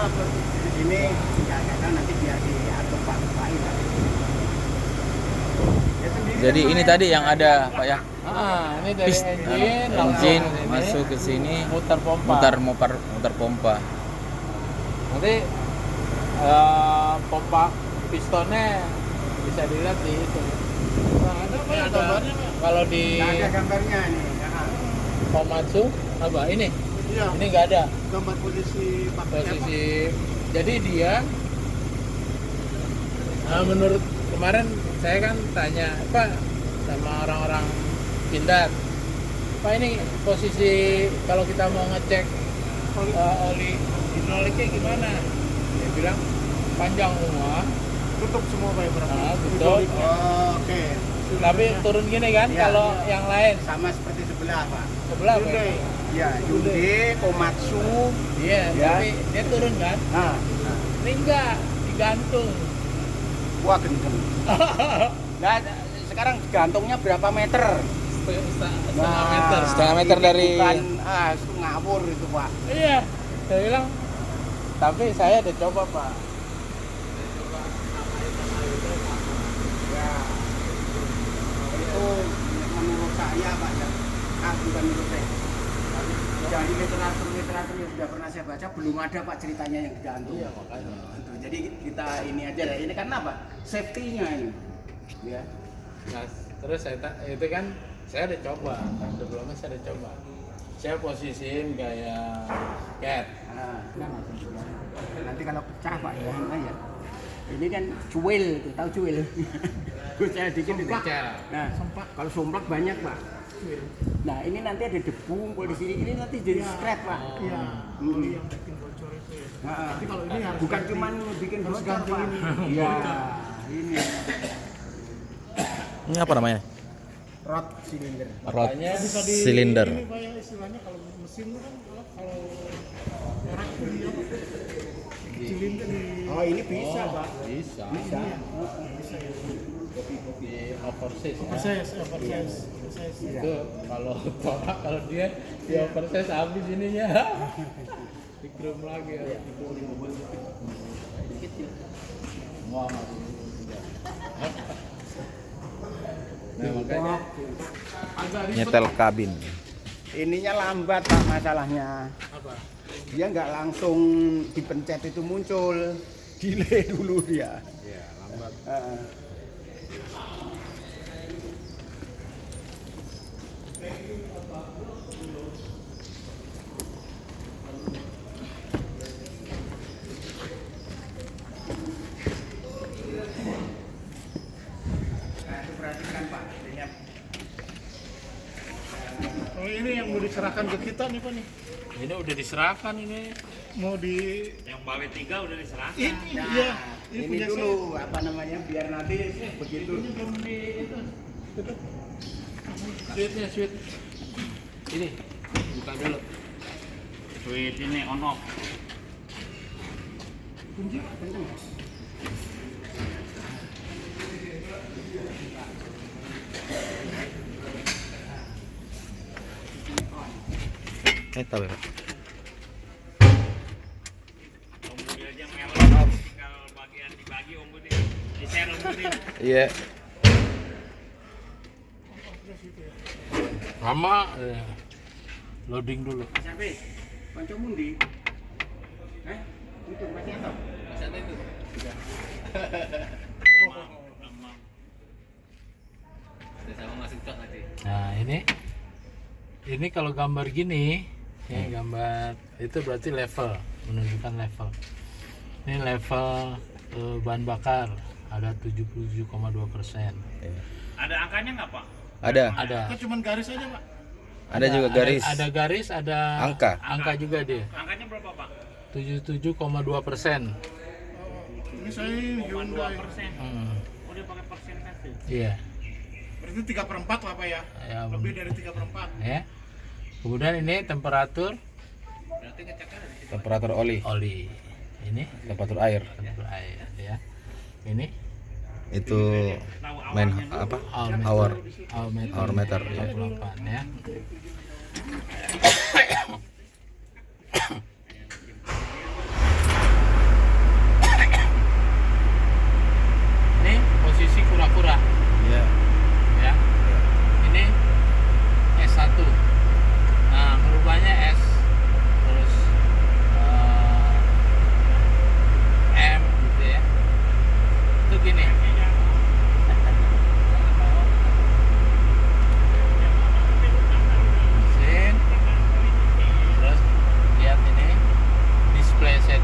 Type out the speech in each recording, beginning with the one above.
di sini ya karena nanti biar diatur Pak lain lah. Ya, Jadi ini tadi yang ada Pak ya. Ini dari Engine masuk ke sini, muter pompa. muter pompa. Nanti pompa pistonnya bisa dilihat di itu. Ada apa ya gambarnya? Kalau di ada gambarnya nih. Komatsu apa ini? Iya. Ini nggak ada Gambar posisi jadi dia menurut kemarin saya kan tanya Pak sama orang-orang Pindad, Pak ini posisi kalau kita mau ngecek oli hidroliknya gimana? Dia bilang panjang semua, tutup semua Pak Ibrahim. betul. Oke. Tapi turun gini kan Ya, kalau ya. yang lain Sama seperti sebelah Pak. sebelah Pak. Hyundai. Ya, Hyundai, Komatsu. Iya, Ya. tapi dia turun kan? Nah, Ini enggak digantung. wah gendeng. Nah, sekarang gantungnya berapa meter? Setengah meter. Setengah meter ini dari- bukan, itu ngawur itu Pak. Iya, saya bilang. Tapi saya udah coba Pak. Ya, itu menurut saya Pak ya. Bukan menurut saya. Dari literatur yang sudah pernah saya baca belum ada Pak ceritanya yang digantung. Iya, makanya. Gitu. Jadi kita ini aja lah. Ini karena apa? Safety-nya ini. Ya. Nah, terus itu kan saya udah coba. Sebelumnya saya udah coba. Saya posisiin kayak cat. Nah, nanti kalau pecah Pak ya, ya. Ini kan cuil, tuh tahu cuil? Gue saya dikit itu. Nah, kalau somplak banyak Pak. Nah, ini nanti ada debu, kalau di sini ini nanti jadi scrap Pak. Iya. Oli yang bikin bocor itu ya. Tapi kalau ini harus bukan cuma bikin harus bocor ganti Pak. ini. Iya, ini Ini apa namanya? rod silinder. Rod Makanya bisa di cylinder. ini Pak ya istilahnya kalau mesin itu kan kalau orang tuh dia kecilin kan di Oh, ini bisa Pak. bisa. Bisa. bisa ya. Di oversize ya. Oversize. Itu kalau torak kalau dia di oversize habis ininya. Dikrum lagi ya. Wah, nah, makanya Nyetel kabin. Ininya lambat Pak masalahnya. apa? Dia nggak langsung dipencet itu muncul. Delay dulu dia. Ya, lambat. Nah, itu perhatikan Pak. Oh ini yang mau diserahkan ke kita nih Pak nih. Ini udah diserahkan ini. Mau di Yang Bawe 3 udah diserahkan. ini Nah, iya. ini punya dulu apa namanya biar nanti begitu. Ini belum di itu. Switchnya switch. Ini buka dulu. Switch ini on off. Kunci kenceng. Tahu ya Pak? Om Budi aja melon. Tinggal bagian dibagi Om Budi. Di share Om Budi. Iya. Sama loading dulu. Sampai Panco Mundi. Itu masih atau? Sana itu. Nah ini kalau gambar gini, ya gambar itu berarti level, menunjukkan level. Ini level bahan bakar ada 77,2%. Ada angkanya nggak Pak? Ada. Ada. Itu cuman garis aja Pak. Ada juga garis. Ada garis, ada Angka. Angka juga dia. Angkanya berapa Pak? 77,2%. Ini saya Hyundai. 2%. Hmm, Oh dia pakai persentase. iya. Berarti 3/4 lah Pak ya. Ya, Lebih dari 3/4. ya. Kemudian ini temperatur Berarti ngeceknya dari situ. Temperatur oli, oli. Ini temperatur air. temperatur air ya. Ini Itu Tahu main awalnya dulu. apa? hour Hour. hour meter. 48 ya.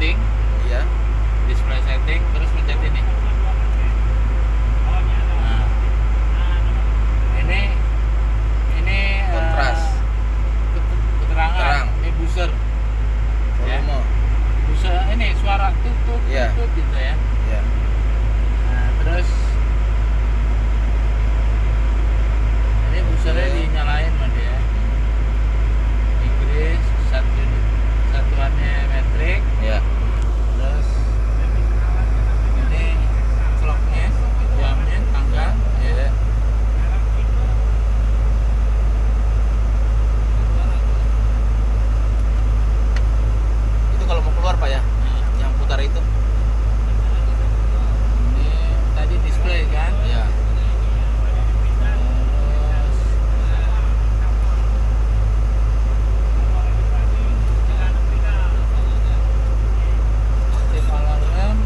setting, Iya. display setting, terus pencet ini. Nah, ini Kontras. keterangan. Terang. Ini buzzer. Ya. Volume. Buzzer ini suara tutut Iya. tutut gitu ya. Iya. Nah, terus ini buzzernya Iya. dinyalain sama dia. Inggris satuannya metrik. Iya. Terus ini clocknya, jamnya, tanggal. Iya. Itu kalau mau keluar Pak ya, yang putar itu. Ini tadi display kan. Iya. Terus active alarm,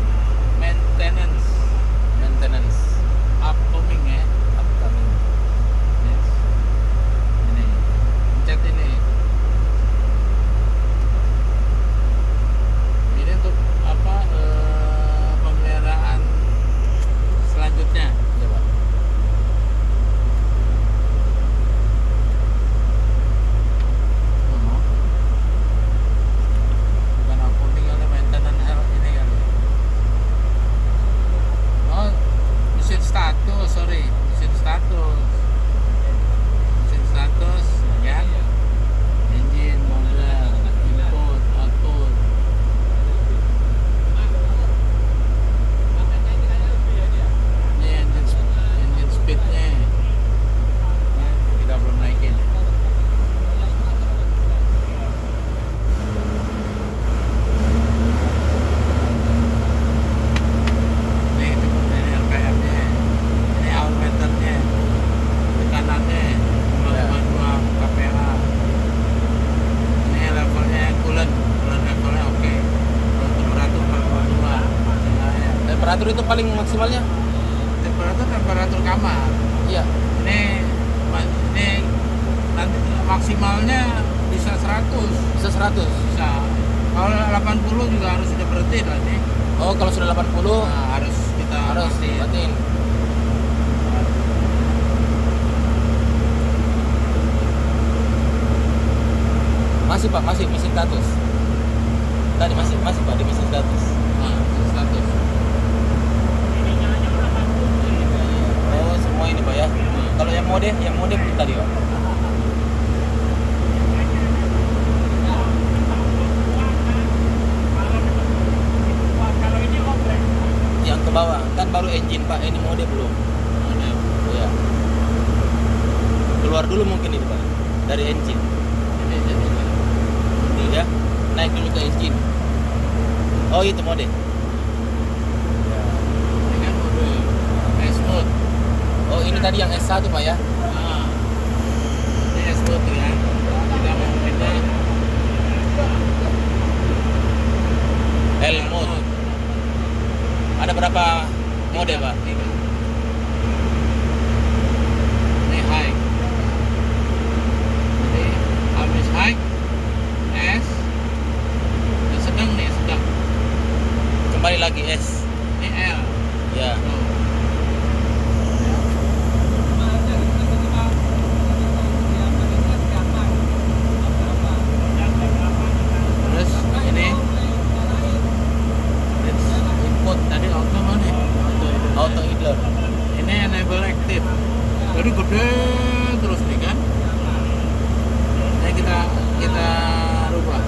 maintenance, Maintenance. upcoming ya. Upcoming. Yes. Ini, pencet ini. Ini untuk apa? Pemeliharaan selanjutnya. Iya Pak. Bukan upcoming kali, maintenance ini kali. Oh, mesin status, sorry, mesin status. Mesin status, ya kan? Engine, model, input, output. Ini engine speednya. Ya, kita belum naikin. Ini RPM-nya, ini altimeternya, tekanannya 0,2 kPa. Ini levelnya coolant levelnya oke. Temperatur 42. Ya, Temperatur itu paling maksimalnya? temperatur kamar. Iya. Ini nanti maksimalnya bisa 100. Bisa 100. Bisa. Kalau 80 juga harus sudah berhenti lah nih. Oh, kalau sudah 80 Nah, harus kita harus matiin. matiin. Masih Pak, masih mesin status. Tadi masih Pak di mesin status. Nah, status. Oh, semua ini Pak ya. Kalau yang mode belum tadi Pak. Yang ke bawah kan baru engine Pak, ini mode belum. Iya. Keluar dulu mungkin itu Pak dari engine. Ya, naik dulu ke engine. Oh, itu mode. Ini kan mode S mode. Oh, ini tadi yang S1 Pak ya. Nah, ini S mode ya. Kita mau pindah L mode. Ada berapa mode Pak? Ini high. Jadi habis high S. Yang sedang nih sedang. Kembali lagi S. Ini L. Ya. Tuh. Terus ini input tadi auto mana? Auto idler. Ini enable active. Jadi gede terus nih kan. Ini kita rubah.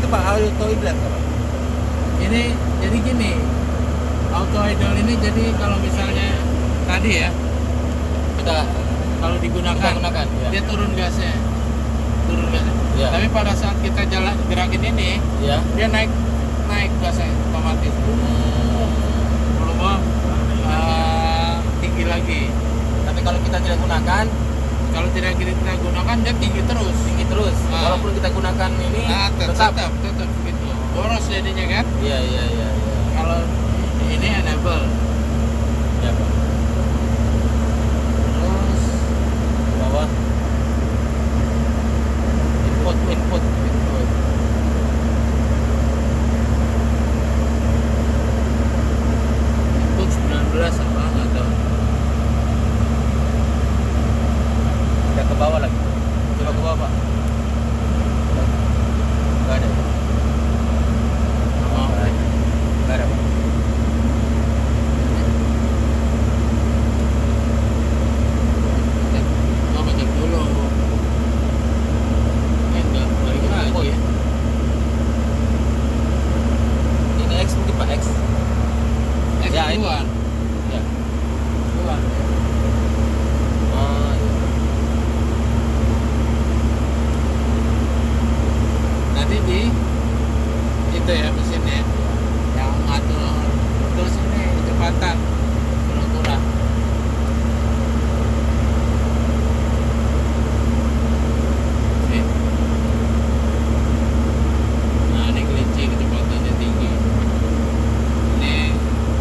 itu Pak auto idle Pak. Ini jadi gini, auto idle ini jadi kalau misalnya tadi ya Kita kalau digunakan gunakan ya. dia turun gasnya. Iya. Tapi pada saat kita jalan gerakin ini Ya. dia naik gasnya otomatis. Belum tinggi lagi. Tapi kalau kita tidak gunakan Kalau tidak kita gunakan dia tinggi terus. Nah. walaupun kita gunakan ini Nah, tetap begitu. Boros jadinya kan. Iya. Kalau ini enable. Ya Pak. Terus Bawah input. input 19 apa nggak tahu. Kita ke bawah lagi. Coba ke bawah Pak. Enggak ada. Oh, Enggak ada Pak. coba cek dulu. Enggak, balik lagi ya. Ini X mungkin Pak X. Ya, ini. Duluan. Ya. Duluan. Oh, iya. Nanti di itu ya mesinnya yang ngatur terus ini kecepatan kurang. Nih. Nah ini kelinci kecepatannya tinggi. Ini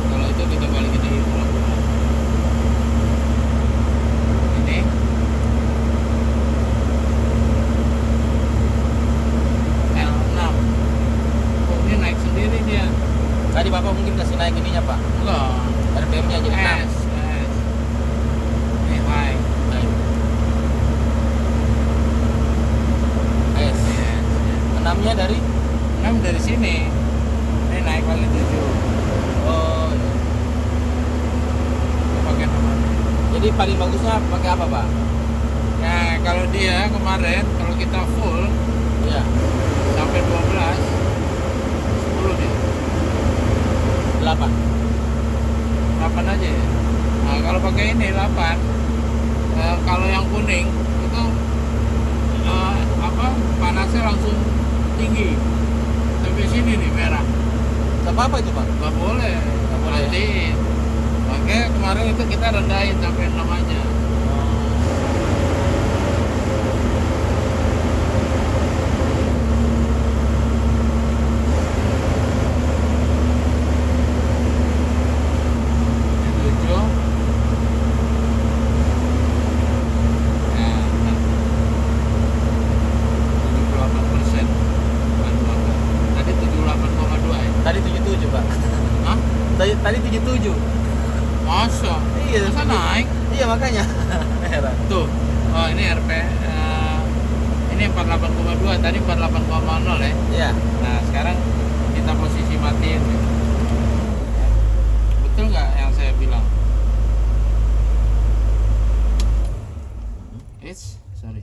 kalau itu kita balikin lagi kurang. Ini L6. Oh, ini naik sendiri dia. Tadi Bapak mungkin kasih naik ininya Pak. Enggak. RPM-nya jadi 6. S. Ini high. S. 6-nya dari 6 dari sini. Ini naik lagi 7. oh iya. Pakai nomor. Jadi paling bagusnya pakai apa Pak? Nah, kalau dia kemarin kalau kita full Iya. sampai 12 10 dia. 8. 8 aja ya. Nah, kalau pakai ini 8. Kalau yang kuning itu panasnya langsung tinggi. Sampai sini nih merah. Apa itu Pak? Nggak boleh. Nggak boleh. Matiin. Makanya kemarin itu kita rendahin sampai 6 aja. Yang 7. Nah, 78%. Tadi 78,2 ya. Tadi 77 Pak. Hah? Tadi 77. Masa? Iya, Masa naik? Iya makanya. Heran. Tuh. Oh, ini RP ini 48,2, tadi 48,0 ya. Iya. Nah, sekarang kita posisi matiin. Betul nggak yang saya bilang? Sorry.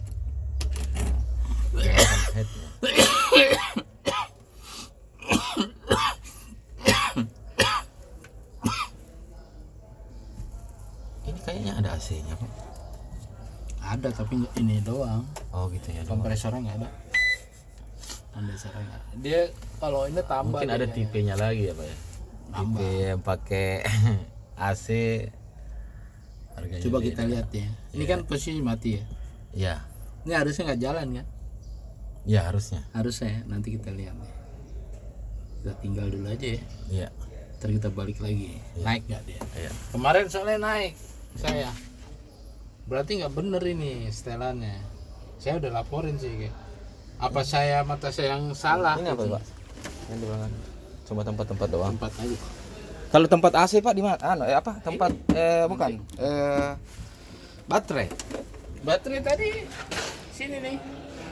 Ini kayaknya ada AC-nya Pak. Ada tapi ini doang. Oh gitu ya. Kompresornya nggak ada. Kompresornya nggak ada. Dia kalau ini tambah. Mungkin ada dia. tipenya lagi ya Pak ya. Tambah. Tipe yang pakai AC. Harganya Coba beda. kita lihat ya. Ini kan posisi mati ya. Iya. Ini harusnya nggak jalan kan? Iya harusnya. Harusnya ya. Nanti kita lihat. Kita tinggal dulu aja ya. Iya. Ntar kita balik lagi. Iya. Naik nggak dia? Iya. Kemarin soalnya naik saya. Berarti nggak bener ini setelannya. Saya udah laporin sih. Kayak. Apa mata saya yang salah? Ini apa Pak? Yang di belakang. Cuma tempat-tempat doang. Tempat aja. Kalau tempat AC Pak di mana? Apa? Tempat bukan. Baterai. Baterai tadi sini nih.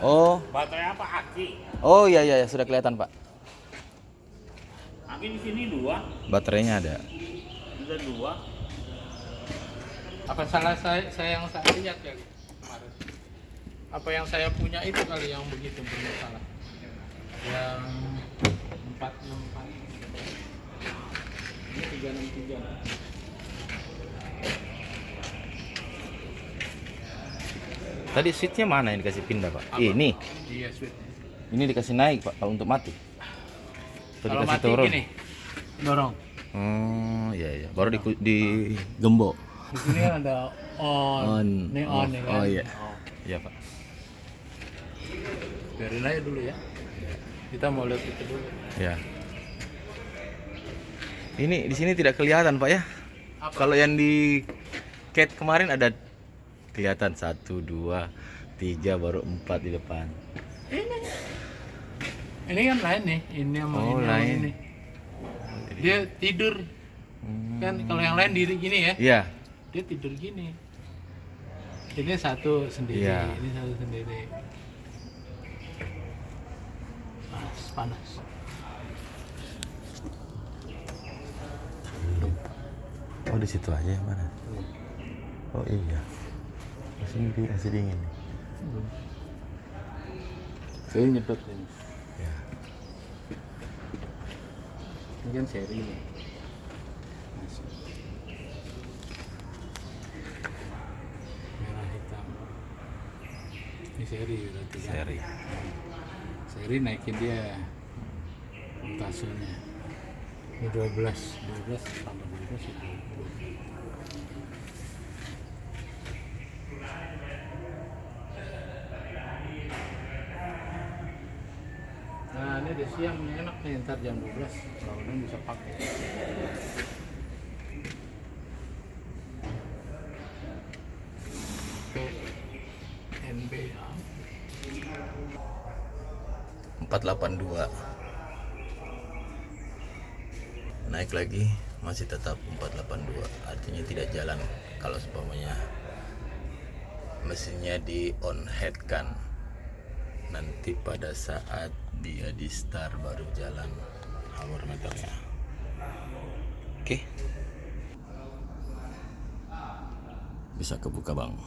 Oh. Baterai apa? Aki. Oh iya sudah kelihatan Pak. Aki di sini 2. Baterainya ada. Sudah 2. Apa salah saya yang saya lihat kali kemarin? Apa yang saya punya itu kali yang begitu bermasalah? Yang 464. Ini 363. Tadi switchnya mana yang dikasih pindah Pak? Ini. Iya, switch. Ini dikasih naik Pak kalau untuk mati. Atau Kalau dikasih mati turun? gini, dorong. Oh iya iya. Baru digembok. Di sini kan ada on. Ini on ya kan? Oh iya. Oh. Iya Pak. Biarin aja dulu ya. Kita mau lihat itu dulu. Ya. Ini di sini tidak kelihatan Pak ya. Kalau yang di cat kemarin ada kelihatan 1, 2, 3 baru 4 di depan. Ini kan lain nih. Ini sama Oh, ini sama lain. ini. Dia tidur. Kan kalau yang lain diri gini ya. Iya. Dia tidur gini. Ini satu sendiri, Iya. ini satu sendiri. Panas. Oh di situ aja yang mana? Oh iya. Masih dingin. Saya nyedot ini. Ya. Ini kan seri nih. Merah hitam. Ini seri berarti kan? Seri. Seri naikin dia voltasenya. Ini 12 tambah 12 itu. Nah ini di siang ini enak nih, ntar jam 12 bangunan bisa pakai. PNB ya. 482. Naik lagi masih tetap 482. Artinya tidak jalan kalau seumpamanya mesinnya di on head kan. Nanti pada saat dia di start baru jalan hour meternya. Oke. Bisa kebuka Bang.